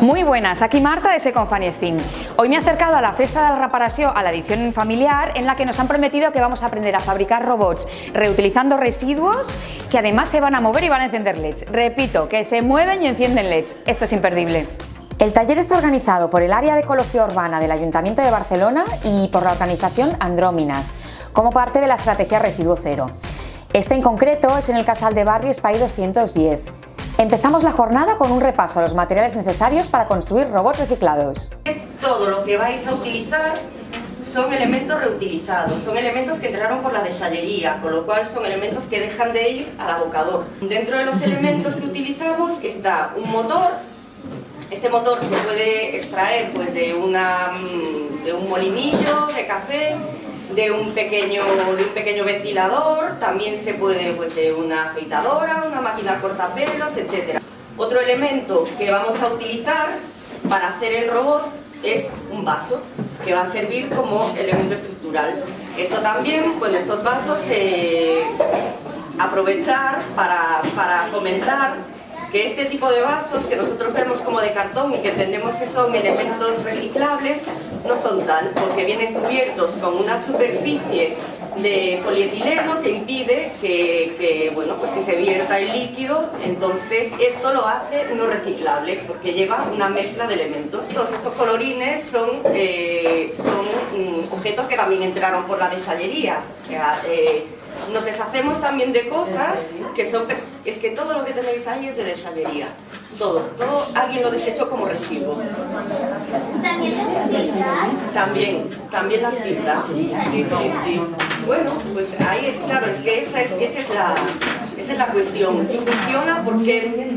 Muy buenas, aquí Marta de Second Funny Steam. Hoy me he acercado a la Festa de la Reparació a la edición familiar, en la que nos han prometido que vamos a aprender a fabricar robots reutilizando residuos que además se van a mover y van a encender LEDs. Repito, que se mueven y encienden LEDs. Esto es imperdible. El taller está organizado por el Área de Ecología Urbana del Ayuntamiento de Barcelona y por la organización Andróminas, como parte de la estrategia Residuo Cero. Este en concreto es en el Casal de Barri Espai 210. Empezamos la jornada con un repaso a los materiales necesarios para construir robots reciclados. Todo lo que vais a utilizar son elementos reutilizados, son elementos que entraron por la desallería, con lo cual son elementos que dejan de ir al abocador. Dentro de los elementos que utilizamos está un motor. Este motor se puede extraer pues, de un molinillo de café, de un pequeño ventilador, también se puede pues, de una afeitadora, una máquina cortapelos, etc. Otro elemento que vamos a utilizar para hacer el robot es un vaso, que va a servir como elemento estructural. Esto también, bueno, estos vasos aprovechar para comentar que este tipo de vasos que nosotros vemos como de cartón y que entendemos que son elementos reciclables, no son tal, porque vienen cubiertos con una superficie de polietileno que impide que se vierta el líquido. Entonces esto lo hace no reciclable porque lleva una mezcla de elementos. Todos estos colorines son objetos que también entraron por la desallería. O sea, nos deshacemos también de cosas que son... Es que todo lo que tenéis ahí es de desallería. Todo alguien lo desechó como residuo. ¿También las pistas? También las pistas. Sí. Bueno, pues ahí es, claro, es que esa es la cuestión. Si funciona, ¿por qué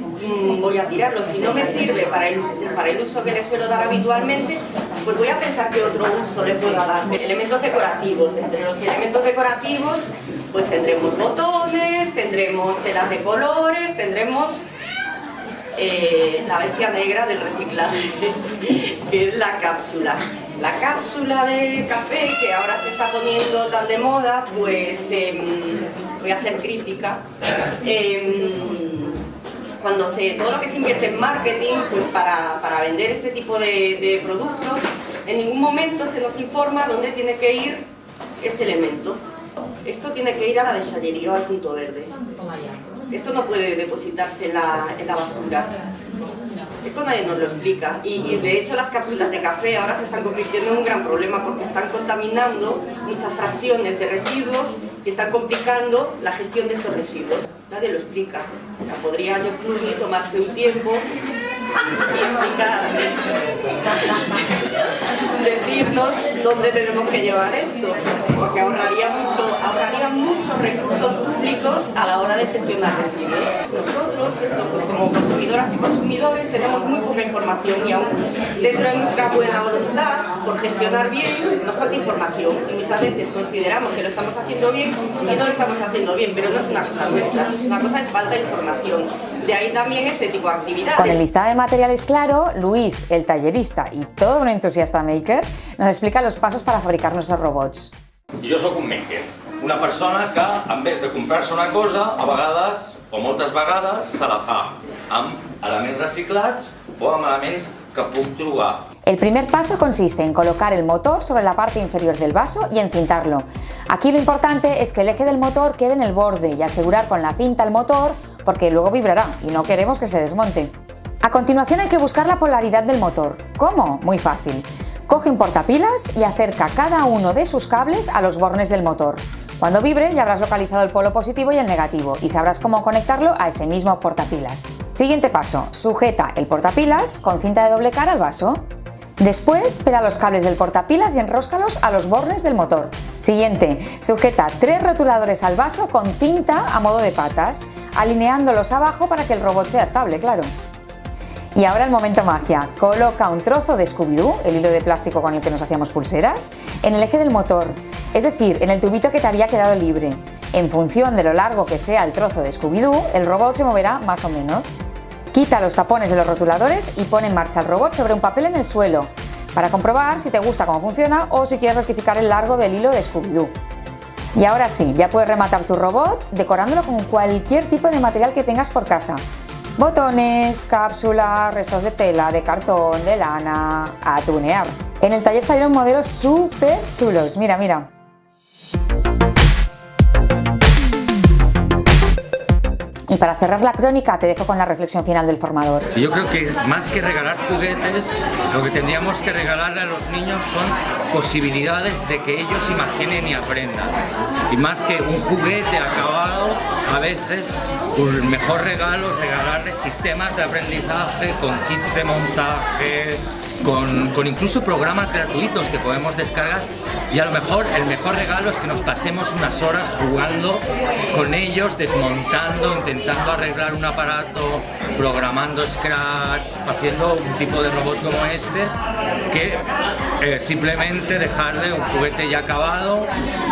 voy a tirarlo? Si no me sirve para el uso que le suelo dar habitualmente, pues voy a pensar qué otro uso le puedo dar. Elementos decorativos. Entre los elementos decorativos, pues tendremos botones, tendremos telas de colores, tendremos la bestia negra del reciclaje, que es la cápsula. La cápsula de café, que ahora se está poniendo tan de moda, pues voy a ser crítica. Todo lo que se invierte en marketing, pues para vender este tipo de productos, en ningún momento se nos informa dónde tiene que ir este elemento. Esto tiene que ir a la desallería o al punto verde. Esto no puede depositarse en la basura. Esto nadie nos lo explica y de hecho las cápsulas de café ahora se están convirtiendo en un gran problema porque están contaminando muchas fracciones de residuos y están complicando la gestión de estos residuos. Nadie lo explica. O sea, podría yo Cluny tomarse un tiempo y explicarme, decirnos dónde tenemos que llevar esto, porque ahorraría muchos recursos públicos a la hora de gestionar residuos. Nosotros, pues, como consumidoras y consumidores, tenemos muy poca información y aún dentro de nuestra buena voluntad, por gestionar bien, nos falta información y muchas veces consideramos que lo estamos haciendo bien y no lo estamos haciendo bien, pero no es una cosa nuestra, es una cosa de falta de información. De ahí también este tipo de actividades. Con el listado de materiales claro, Luis, el tallerista y todo un entusiasta maker, nos explica los pasos para fabricar nuestros robots. Jo sóc un maker, una persona que, en vez de comprar-se una cosa, a vegades, o moltes vegades, se la fa amb elements reciclats o amb elements que puc trobar. El primer paso consiste en colocar el motor sobre la parte inferior del vaso y encintarlo. Aquí lo importante es que el eje del motor quede en el borde y asegurar con la cinta el motor porque luego vibrará y no queremos que se desmonte. A continuación hay que buscar la polaridad del motor. ¿Cómo? Muy fácil. Coge un portapilas y acerca cada uno de sus cables a los bornes del motor. Cuando vibre ya habrás localizado el polo positivo y el negativo y sabrás cómo conectarlo a ese mismo portapilas. Siguiente paso, sujeta el portapilas con cinta de doble cara al vaso. Después, pega los cables del portapilas y enróscalos a los bornes del motor. Siguiente, sujeta 3 rotuladores al vaso con cinta a modo de patas, alineándolos abajo para que el robot sea estable, claro. Y ahora el momento magia. Coloca un trozo de Scooby-Doo, el hilo de plástico con el que nos hacíamos pulseras, en el eje del motor, es decir, en el tubito que te había quedado libre. En función de lo largo que sea el trozo de Scooby-Doo, el robot se moverá más o menos. Quita los tapones de los rotuladores y pon en marcha el robot sobre un papel en el suelo, para comprobar si te gusta cómo funciona o si quieres rectificar el largo del hilo de Scooby-Doo. Y ahora sí, ya puedes rematar tu robot decorándolo con cualquier tipo de material que tengas por casa. Botones, cápsulas, restos de tela, de cartón, de lana, a tunear. En el taller salieron modelos súper chulos, mira, mira. Y para cerrar la crónica te dejo con la reflexión final del formador. Yo creo que más que regalar juguetes, lo que tendríamos que regalarle a los niños son posibilidades de que ellos imaginen y aprendan. Y más que un juguete acabado, a veces el mejor regalo es regalarles sistemas de aprendizaje con kits de montaje, con incluso programas gratuitos que podemos descargar, y a lo mejor el mejor regalo es que nos pasemos unas horas jugando con ellos, desmontando, intentando arreglar un aparato, programando Scratch, haciendo un tipo de robot como este, que simplemente dejarle un juguete ya acabado.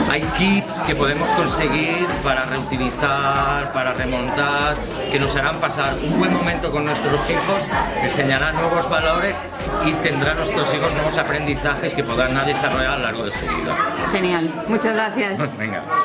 Hay kits que podemos conseguir para reutilizar, para remontar, que nos harán pasar un buen momento con nuestros hijos, enseñarán nuevos valores y tendrán nuestros hijos nuevos aprendizajes que podrán desarrollar a lo largo de su vida. Genial, muchas gracias. Venga.